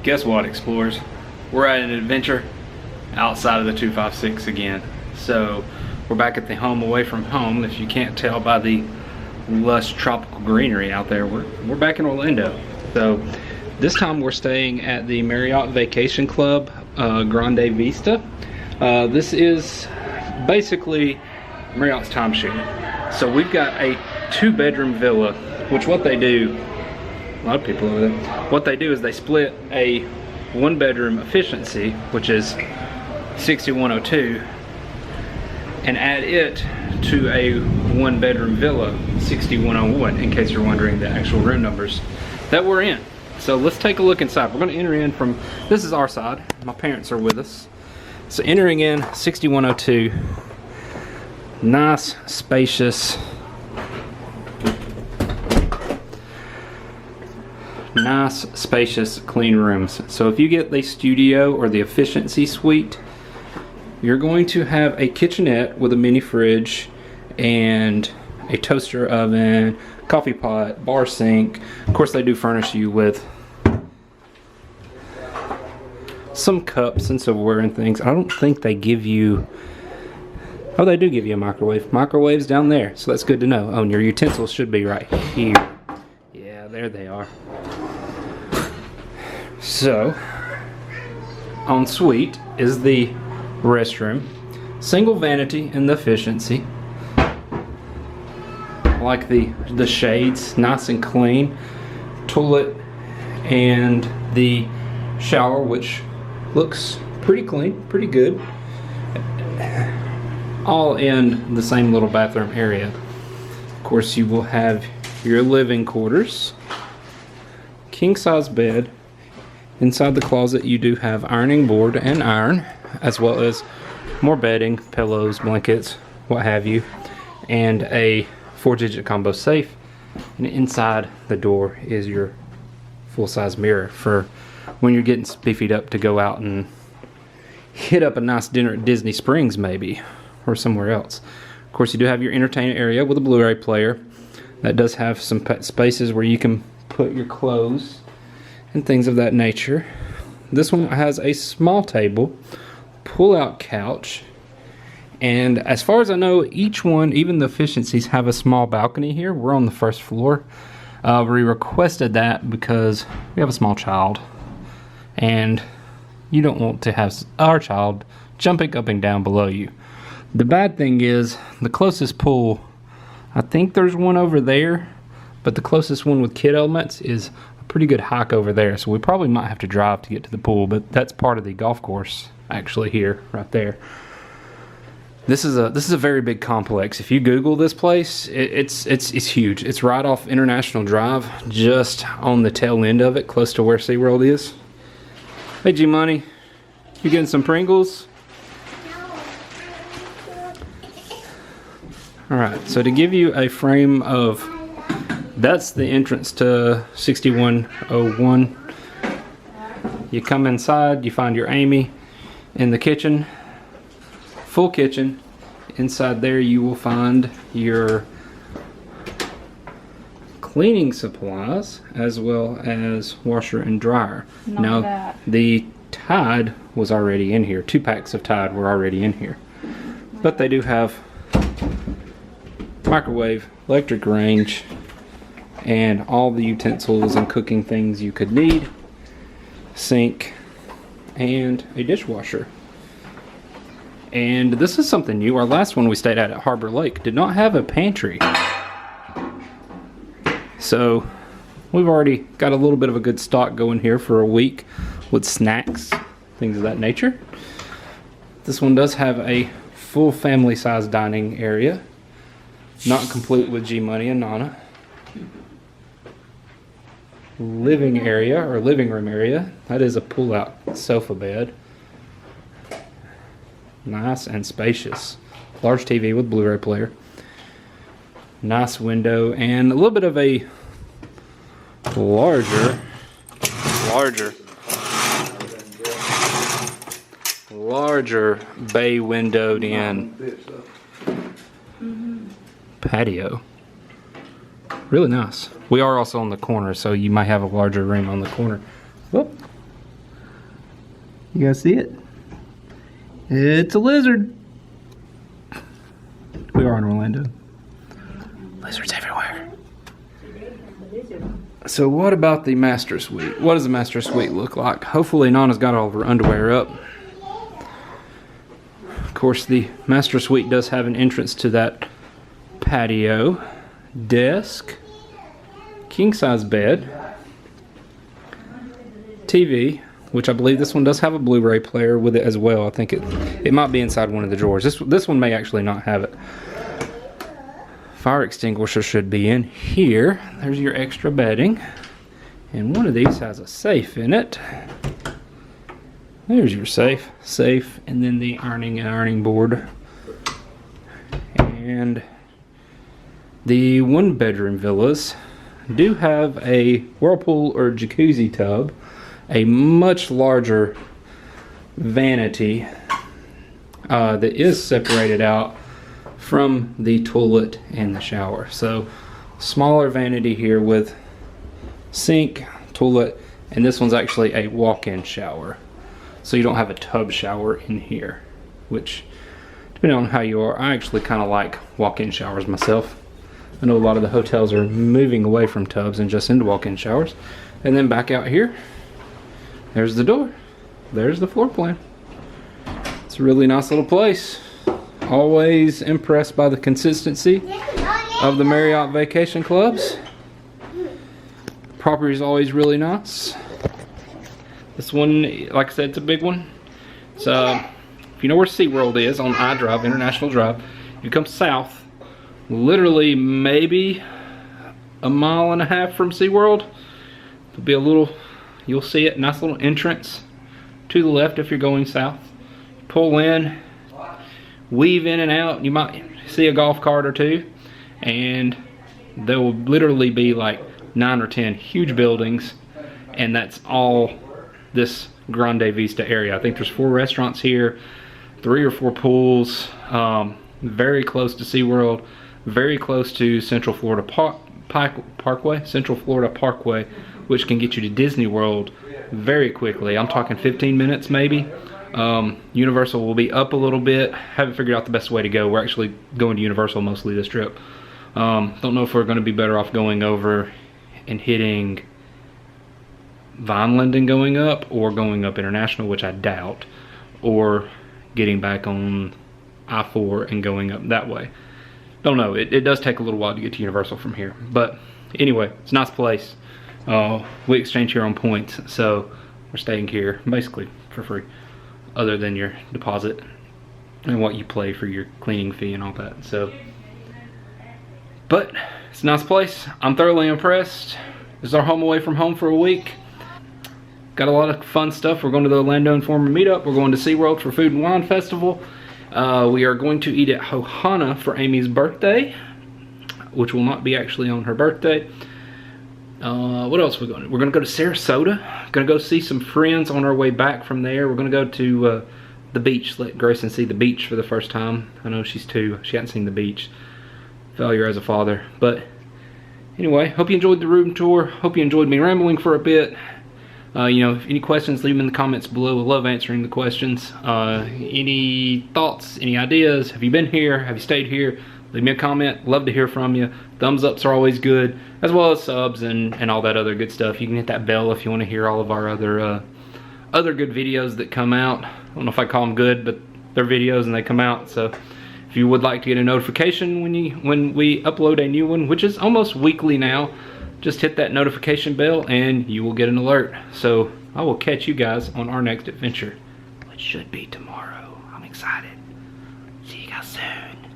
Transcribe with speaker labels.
Speaker 1: Guess what, explorers? We're at an adventure outside of the 256 again. So we're back at the home away from home. If you can't tell by the lush tropical greenery out there, we're back in Orlando. So this time we're staying at the Marriott Vacation Club, Grande Vista. This is basically Marriott's timeshare. So we've got a 2-bedroom villa, which what they do, a lot of people over there, what they do is they split a 1-bedroom efficiency, which is 6102, and add it to a 1-bedroom villa, 6101, in case you're wondering the actual room numbers that we're in. So let's take a look inside. We're going to enter in from, this is our side, my parents are with us. So entering in 6102, nice, spacious, clean rooms. So if you get the studio or the efficiency suite, you're going to have a kitchenette with a mini fridge and a toaster oven, coffee pot, bar sink. Of course, they do furnish you with some cups and silverware and things. I don't think they give you, oh, they do give you a microwave. Microwave's down there, so that's good to know. Oh, and your utensils should be right here. Yeah, there they are. So, Ensuite is the restroom. Single vanity in the efficiency. I like the shades, nice and clean. Toilet and the shower, which looks pretty clean, pretty good. All in the same little bathroom area. Of course, you will have your living quarters. King size bed. Inside the closet you do have ironing board and iron, as well as more bedding, pillows, blankets, what have you, and a 4-digit combo safe. And inside the door is your full-size mirror for when you're getting beefied up to go out and hit up a nice dinner at Disney Springs maybe, or somewhere else. Of course, you do have your entertainment area with a Blu-ray player. That does have some spaces where you can put your clothes and things of that nature. This one has a small table, pull-out couch, and as far as I know, each one, even the efficiencies, have a small balcony here. We're on the first floor. We requested that because we have a small child, and you don't want to have our child jumping up and down below you. The bad thing is, the closest pool, I think there's one over there, but the closest one with kid elements is pretty good hike over there, so we probably might have to drive to get to the pool, but that's part of the golf course actually here, right there. This is a very big complex. If you Google this place, it's huge. It's right off International Drive, just on the tail end of it, close to where Seaworld is. Hey G Money, you getting some Pringles? Alright, so to give you a frame of, that's the entrance to 6101. You come inside, you find your Amy in the kitchen, full kitchen. Inside there you will find your cleaning supplies as well as washer and dryer. Now the Tide was already in here. 2 packs of Tide were already in here. But they do have microwave, electric range, and all the utensils and cooking things you could need, sink, and a dishwasher. And this is something new. Our last one we stayed at Harbor Lake did not have a pantry. So we've already got a little bit of a good stock going here for a week with snacks, things of that nature. This one does have a full family size dining area, not complete with G Money and Nana. Living area, or living room area, that is a pull-out sofa bed. Nice and spacious. Large TV with Blu-ray player. Nice window, and a little bit of a larger bay windowed in patio. Really nice. We are also on the corner, so you might have a larger room on the corner. Whoop. You guys see it? It's a lizard. We are in Orlando. Lizards everywhere. So what about the master suite? What does the master suite look like? Hopefully Nana's got all of her underwear up. Of course, the master suite does have an entrance to that patio, desk, king size bed, TV, which I believe this one does have a Blu-ray player with it as well. I think it might be inside one of the drawers. This one may actually not have it. Fire extinguisher should be in here. There's your extra bedding. And one of these has a safe in it. There's your safe. Safe, and then the ironing board. And the one-bedroom villas do have a whirlpool or jacuzzi tub, a much larger vanity that is separated out from the toilet and the shower. So smaller vanity here with sink, toilet, and this one's actually a walk-in shower. So you don't have a tub shower in here, which depending on how you are, I actually kind of like walk-in showers myself. I know a lot of the hotels are moving away from tubs and just into walk-in showers. And then back out here, there's the door. There's the floor plan. It's a really nice little place. Always impressed by the consistency of the Marriott vacation clubs. Property is always really nice. This one, like I said, it's a big one. So, if you know where Seaworld is on I-Drive, International Drive, you come south, literally maybe a mile and a half from Seaworld. There'll be a little, you'll see it, nice little entrance to the left if you're going south. Pull in, weave in and out. You might see a golf cart or two, and there will literally be like 9 or 10 huge buildings, and that's all this Grande Vista area. I think there's 4 restaurants here, 3 or 4 pools, very close to SeaWorld, very close to Central Florida Parkway, which can get you to Disney World very quickly. I'm talking 15 minutes maybe. Universal will be up a little bit. Haven't figured out the best way to go. We're actually going to Universal mostly this trip. Don't know if we're going to be better off going over and hitting Vineland and going up, or going up International, which I doubt, or getting back on I-4 and going up that way. Don't know. It does take a little while to get to Universal from here. But anyway, it's a nice place. We exchange here on points, so we're staying here basically for free, other than your deposit and what you pay for your cleaning fee and all that. So, but it's a nice place. I'm thoroughly impressed. This is our home away from home for a week. Got a lot of fun stuff. We're going to the Orlando Informer meetup. We're going to SeaWorld for Food and Wine Festival. We are going to eat at Hohana for Amy's birthday, which will not be actually on her birthday. What else are we going to do? We're going to go to Sarasota. Going to go see some friends on our way back from there. We're going to go to the beach. Let Grayson see the beach for the first time. I know she's 2. She hasn't seen the beach. Failure as a father. But anyway, hope you enjoyed the room tour. Hope you enjoyed me rambling for a bit. You know, if any questions, leave them in the comments below. I love answering the questions. Any thoughts, any ideas? Have you been here? Have you stayed here? Leave me a comment. Love to hear from you. Thumbs ups are always good, as well as subs and all that other good stuff. You can hit that bell if you want to hear all of our other good videos that come out. I don't know if I call them good, but they're videos and they come out. So if you would like to get a notification when we upload a new one, which is almost weekly now, just hit that notification bell and you will get an alert. So I will catch you guys on our next adventure, which should be tomorrow. I'm excited. See you guys soon.